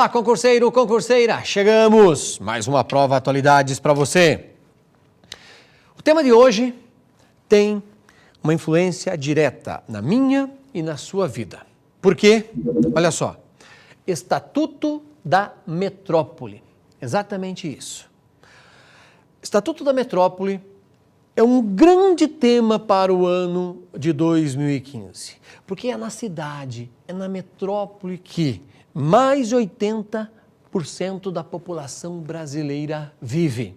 Fala, concurseiro, concurseira! Chegamos! Mais uma prova atualidades para você. O tema de hoje tem uma influência direta na minha e na sua vida. Por quê? Olha só, Estatuto da Metrópole. Exatamente isso. Estatuto da Metrópole é um grande tema para o ano de 2015, porque é na cidade, é na metrópole que mais de 80% da população brasileira vive.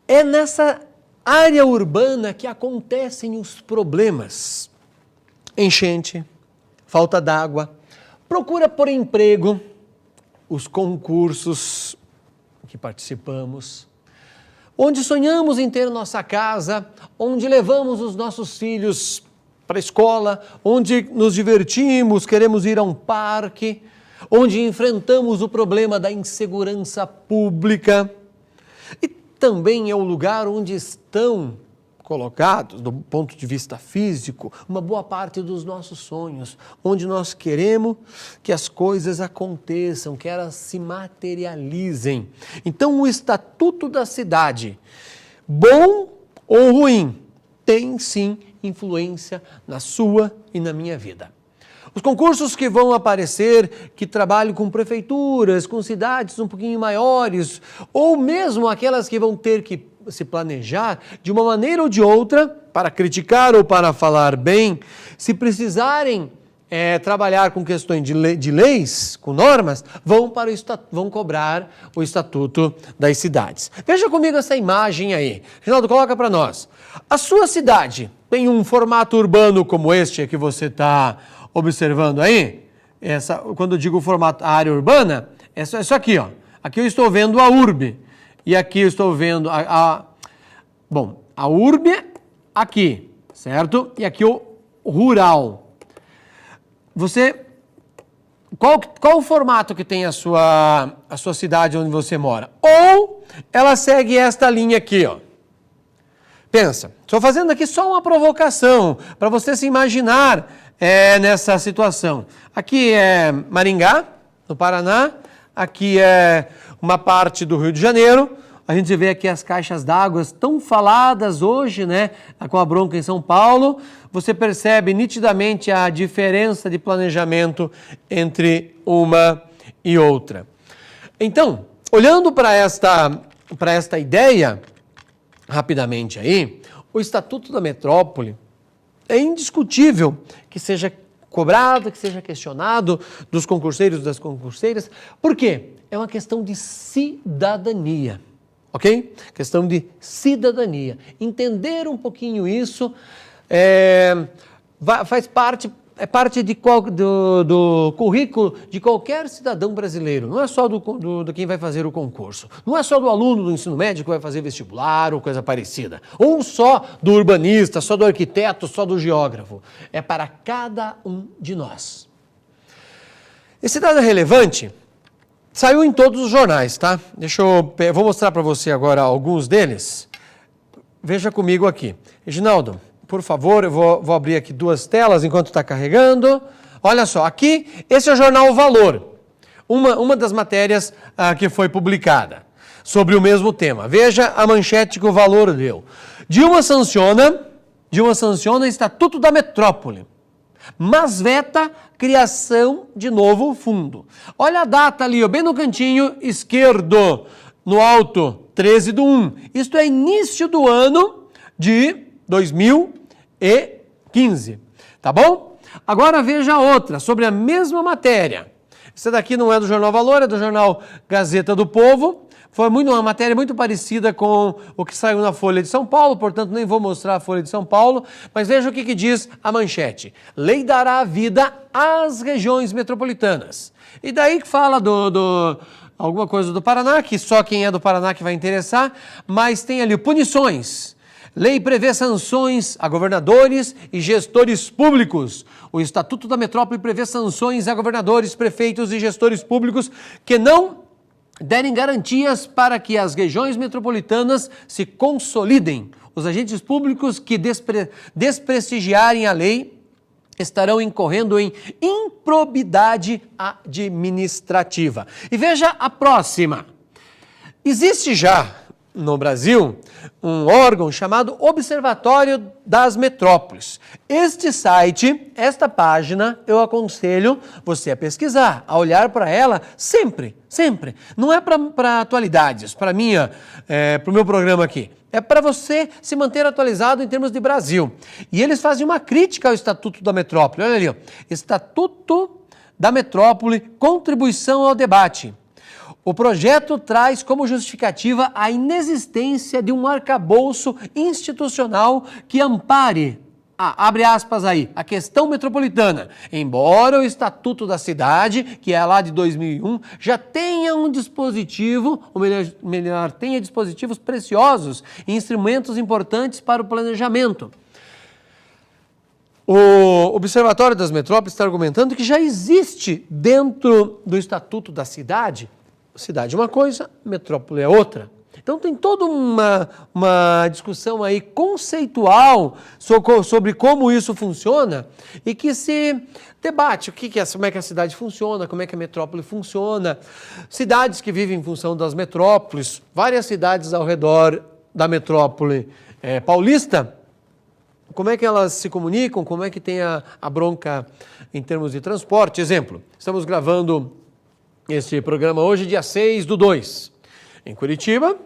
É nessa área urbana que acontecem os problemas. Enchente, falta d'água, procura por emprego, os concursos que participamos, onde sonhamos em ter nossa casa, onde levamos os nossos filhos para a escola, onde nos divertimos, queremos ir a um parque, onde enfrentamos o problema da insegurança pública. E também é o lugar onde estão colocados, do ponto de vista físico, uma boa parte dos nossos sonhos, onde nós queremos que as coisas aconteçam, que elas se materializem. Então, o Estatuto da Cidade, bom ou ruim, tem sim influência na sua e na minha vida. Os concursos que vão aparecer, que trabalham com prefeituras, com cidades um pouquinho maiores, ou mesmo aquelas que vão ter que se planejar de uma maneira ou de outra, para criticar ou para falar bem, se precisarem trabalhar com questões de leis, com normas, vão cobrar o Estatuto das Cidades. Veja comigo essa imagem aí. Rinaldo, coloca para nós. A sua cidade tem um formato urbano como este que você está observando aí? Quando eu digo formato, a área urbana, é isso aqui, ó. Aqui eu estou vendo a urbe. E aqui eu estou vendo Bom, a urbe aqui, certo? E aqui o rural. Qual o formato que tem a sua cidade onde você mora? Ou ela segue esta linha aqui, ó. Pensa, estou fazendo aqui só uma provocação para você se imaginar nessa situação. Aqui é Maringá, no Paraná. Aqui é uma parte do Rio de Janeiro. A gente vê aqui as caixas d'água tão faladas hoje, né, com a bronca em São Paulo. Você percebe nitidamente a diferença de planejamento entre uma e outra. Então, olhando para esta ideia, rapidamente aí, o Estatuto da Metrópole é indiscutível que seja cobrado, que seja questionado dos concurseiros e das concurseiras. Por quê? É uma questão de cidadania. Ok? Questão de cidadania. Entender um pouquinho isso faz parte do currículo de qualquer cidadão brasileiro. Não é só do quem vai fazer o concurso. Não é só do aluno do ensino médio que vai fazer vestibular ou coisa parecida. Ou só do urbanista, só do arquiteto, só do geógrafo. É para cada um de nós. Esse dado é relevante. Saiu em todos os jornais, tá? Eu vou mostrar para você agora alguns deles. Veja comigo aqui. Reginaldo, por favor, eu vou abrir aqui duas telas enquanto está carregando. Olha só, aqui, esse é o jornal Valor. Uma das matérias que foi publicada sobre o mesmo tema. Veja a manchete que o Valor deu. Dilma sanciona Estatuto da Metrópole, mas veta criação de novo fundo. Olha a data ali, ó, bem no cantinho esquerdo, no alto, 13/1. Isto é início do ano de 2015, tá bom? Agora veja outra, sobre a mesma matéria. Essa daqui não é do Jornal Valor, é do Jornal Gazeta do Povo. Foi uma matéria muito parecida com o que saiu na Folha de São Paulo, portanto nem vou mostrar a Folha de São Paulo, mas veja o que diz a manchete. Lei dará vida às regiões metropolitanas. E daí que fala alguma coisa do Paraná, que só quem é do Paraná que vai interessar, mas tem ali punições. Lei prevê sanções a governadores e gestores públicos. O Estatuto da Metrópole prevê sanções a governadores, prefeitos e gestores públicos que não derem garantias para que as regiões metropolitanas se consolidem. Os agentes públicos que desprestigiarem a lei estarão incorrendo em improbidade administrativa. E veja a próxima. Existe já no Brasil um órgão chamado Observatório das Metrópoles. Este site, esta página, eu aconselho você a pesquisar, a olhar para ela sempre, sempre. Não é para atualidades, para o meu programa aqui. É para você se manter atualizado em termos de Brasil. E eles fazem uma crítica ao Estatuto da Metrópole. Olha ali, ó. Estatuto da Metrópole, contribuição ao debate. O projeto traz como justificativa a inexistência de um arcabouço institucional que ampare, abre aspas aí, a questão metropolitana. Embora o Estatuto da Cidade, que é lá de 2001, já tenha um dispositivo, ou melhor, tenha dispositivos preciosos e instrumentos importantes para o planejamento. O Observatório das Metrópoles está argumentando que já existe dentro do Estatuto da Cidade é uma coisa, metrópole é outra. Então tem toda uma discussão aí conceitual sobre como isso funciona e que se debate como é que a cidade funciona, como é que a metrópole funciona, cidades que vivem em função das metrópoles, várias cidades ao redor da metrópole paulista, como é que elas se comunicam, como é que tem a bronca em termos de transporte. Exemplo, estamos gravando este programa hoje, dia 6/2, em Curitiba,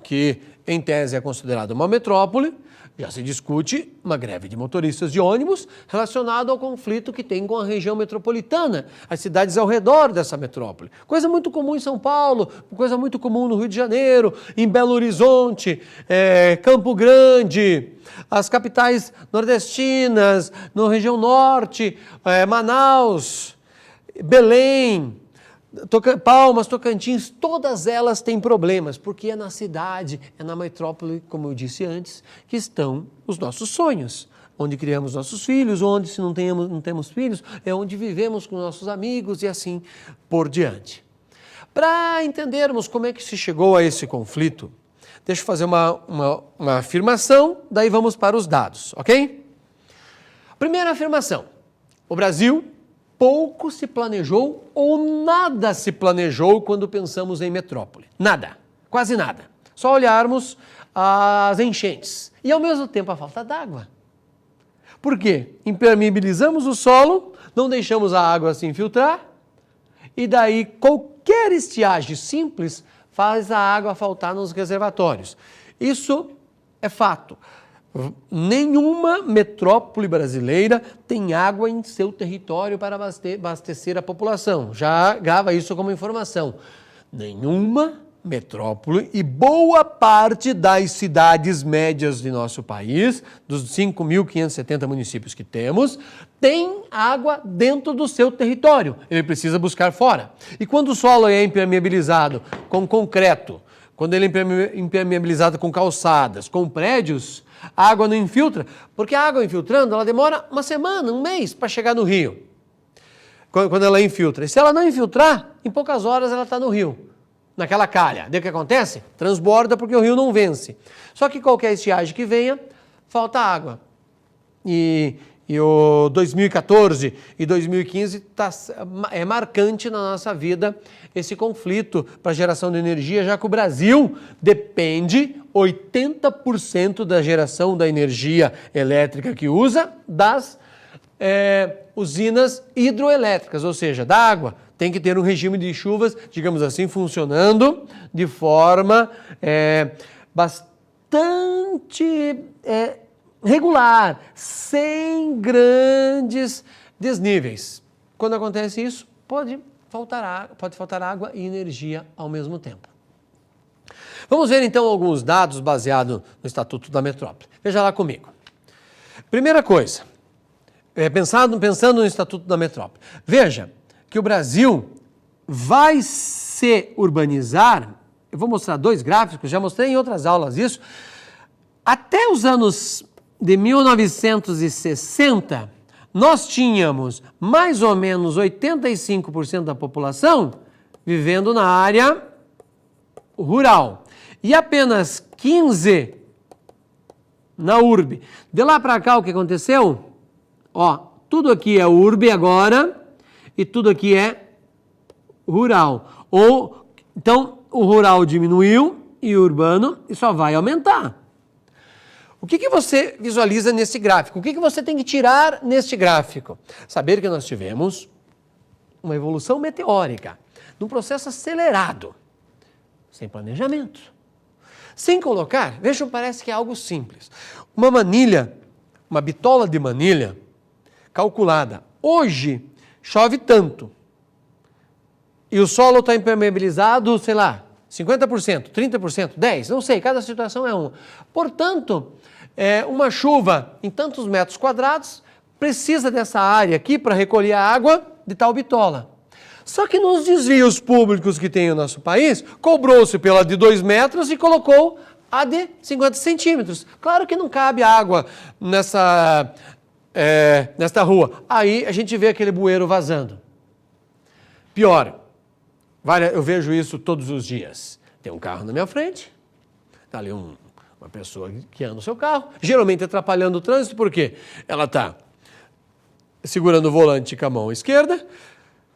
que em tese é considerada uma metrópole, já se discute uma greve de motoristas de ônibus relacionado ao conflito que tem com a região metropolitana, as cidades ao redor dessa metrópole. Coisa muito comum em São Paulo, coisa muito comum no Rio de Janeiro, em Belo Horizonte, Campo Grande, as capitais nordestinas, na região norte, Manaus, Belém, Palmas, Tocantins, todas elas têm problemas, porque é na cidade, é na metrópole, como eu disse antes, que estão os nossos sonhos, onde criamos nossos filhos, onde se não temos filhos, é onde vivemos com nossos amigos e assim por diante. Para entendermos como é que se chegou a esse conflito, deixa eu fazer uma afirmação, daí vamos para os dados, ok? Primeira afirmação, o Brasil pouco se planejou ou nada se planejou quando pensamos em metrópole. Nada, quase nada. Só olharmos as enchentes e ao mesmo tempo a falta d'água. Por quê? Impermeabilizamos o solo, não deixamos a água se infiltrar e daí qualquer estiagem simples faz a água faltar nos reservatórios. Isso é fato. Nenhuma metrópole brasileira tem água em seu território para abastecer a população. Já grava isso como informação. Nenhuma metrópole e boa parte das cidades médias de nosso país, dos 5.570 municípios que temos, tem água dentro do seu território. Ele precisa buscar fora. E quando o solo é impermeabilizado com concreto, quando ele é impermeabilizado com calçadas, com prédios, a água não infiltra, porque a água infiltrando, ela demora uma semana, um mês para chegar no rio, quando ela infiltra. E se ela não infiltrar, em poucas horas ela está no rio, naquela calha. Daí o que acontece? Transborda porque o rio não vence. Só que qualquer estiagem que venha, falta água. E o 2014 e 2015 é marcante na nossa vida esse conflito para geração de energia, já que o Brasil depende 80% da geração da energia elétrica que usa das usinas hidroelétricas, ou seja, da água. Tem que ter um regime de chuvas, digamos assim, funcionando de forma bastante regular, sem grandes desníveis. Quando acontece isso, pode faltar água e energia ao mesmo tempo. Vamos ver então alguns dados baseados no Estatuto da Metrópole. Veja lá comigo. Primeira coisa, pensando no Estatuto da Metrópole, veja que o Brasil vai se urbanizar. Eu vou mostrar dois gráficos, já mostrei em outras aulas isso. Até os anos de 1960, nós tínhamos mais ou menos 85% da população vivendo na área rural e apenas 15% na urbe. De lá para cá, o que aconteceu? tudo aqui é urbe agora e tudo aqui é rural. Então, o rural diminuiu e o urbano só vai aumentar. O que você visualiza nesse gráfico? O que você tem que tirar neste gráfico? Saber que nós tivemos uma evolução meteórica, num processo acelerado, sem planejamento. Sem colocar, vejam, parece que é algo simples. Uma manilha, uma bitola de manilha calculada. Hoje chove tanto e o solo está impermeabilizado, sei lá, 50%, 30%, 10%, não sei, cada situação é uma. Portanto, uma chuva em tantos metros quadrados precisa dessa área aqui para recolher a água de tal bitola. Só que nos desvios públicos que tem o nosso país, cobrou-se pela de 2 metros e colocou a de 50 centímetros. Claro que não cabe água nesta rua. Aí a gente vê aquele bueiro vazando. Pior, eu vejo isso todos os dias. Tem um carro na minha frente, está ali uma pessoa que anda no seu carro, geralmente atrapalhando o trânsito, porque ela está segurando o volante com a mão esquerda,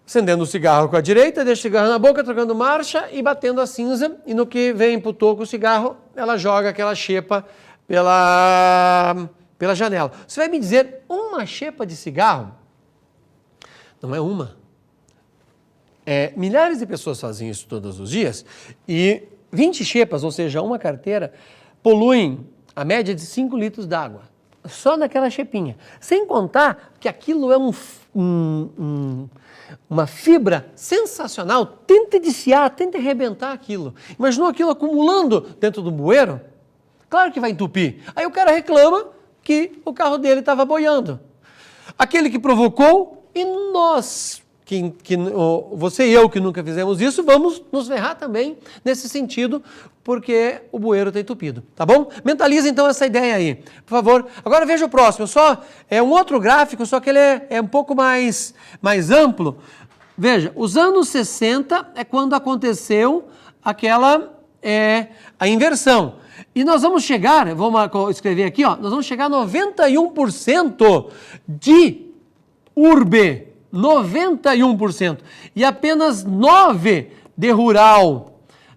acendendo o cigarro com a direita, deixa o cigarro na boca, trocando marcha e batendo a cinza, e no que vem pro toco o cigarro, ela joga aquela xepa pela janela. Você vai me dizer, uma xepa de cigarro? Não é uma. Milhares de pessoas fazem isso todos os dias, e 20 xepas, ou seja, uma carteira, poluem a média de 5 litros d'água. Só naquela xepinha. Sem contar que aquilo é uma fibra sensacional. Tenta desfiar, tenta arrebentar aquilo. Imaginou aquilo acumulando dentro do bueiro? Claro que vai entupir. Aí o cara reclama que o carro dele estava boiando. Aquele que provocou, e nós, você e eu que nunca fizemos isso, vamos nos ferrar também nesse sentido, porque o bueiro está entupido, tá bom? Mentaliza então essa ideia aí, por favor. Agora veja o próximo, é um outro gráfico, só que ele é um pouco mais amplo. Veja, os anos 60 é quando aconteceu a inversão. E nós vamos chegar, vamos escrever aqui, nós vamos chegar a 91% de urbe, 91%, e apenas 9% de rural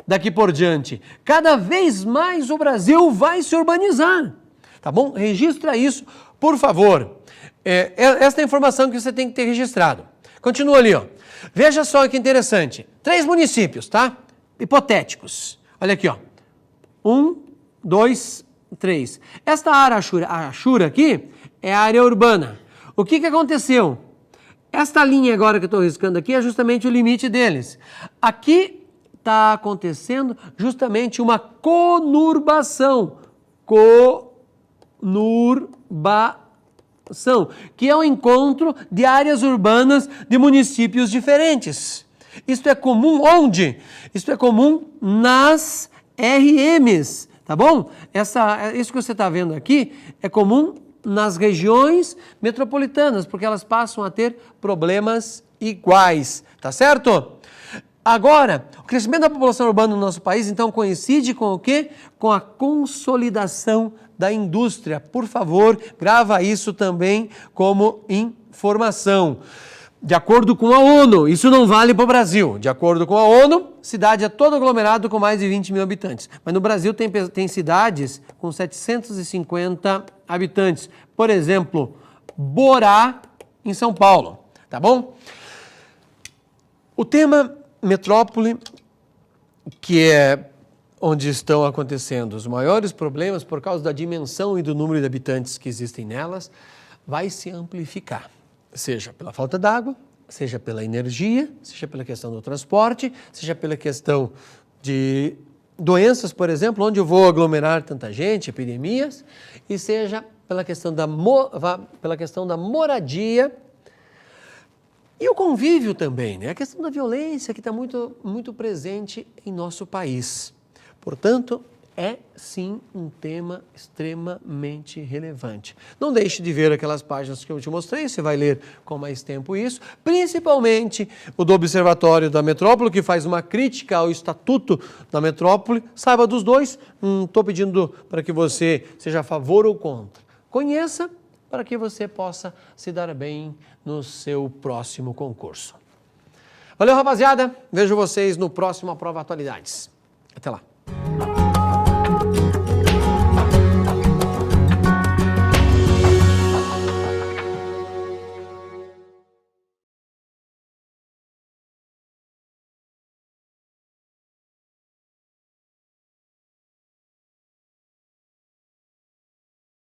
daqui por diante. Cada vez mais o Brasil vai se urbanizar, tá bom? Registra isso, por favor. Esta é a informação que você tem que ter registrado. Continua ali, Veja só que interessante. 3 municípios, tá? Hipotéticos. Olha aqui, 1, 2, 3. Esta área Axura aqui é a área urbana. O que aconteceu? Esta linha agora que eu estou riscando aqui é justamente o limite deles. Aqui está acontecendo justamente uma conurbação. Que é o encontro de áreas urbanas de municípios diferentes. Isto é comum onde? Isto é comum nas RMs, tá bom? Isso que você está vendo aqui é comum nas regiões metropolitanas, porque elas passam a ter problemas iguais, tá certo? Agora, o crescimento da população urbana no nosso país, então, coincide com o quê? Com a consolidação da indústria. Por favor, grava isso também como informação. De acordo com a ONU, isso não vale para o Brasil. De acordo com a ONU, cidade é todo aglomerado com mais de 20 mil habitantes. Mas no Brasil tem cidades com 750 habitantes. Por exemplo, Borá, em São Paulo. Tá bom? O tema metrópole, que é onde estão acontecendo os maiores problemas por causa da dimensão e do número de habitantes que existem nelas, vai se amplificar. Seja pela falta d'água, seja pela energia, seja pela questão do transporte, seja pela questão de doenças, por exemplo, onde eu vou aglomerar tanta gente, epidemias, e seja pela questão da moradia e o convívio também, né? A questão da violência que está muito, muito presente em nosso país. Portanto, é sim um tema extremamente relevante. Não deixe de ver aquelas páginas que eu te mostrei, você vai ler com mais tempo isso, principalmente o do Observatório da Metrópole, que faz uma crítica ao Estatuto da Metrópole. Saiba dos dois, não estou pedindo para que você seja a favor ou contra. Conheça para que você possa se dar bem no seu próximo concurso. Valeu, rapaziada. Vejo vocês no próximo Aprova Atualidades. Até lá.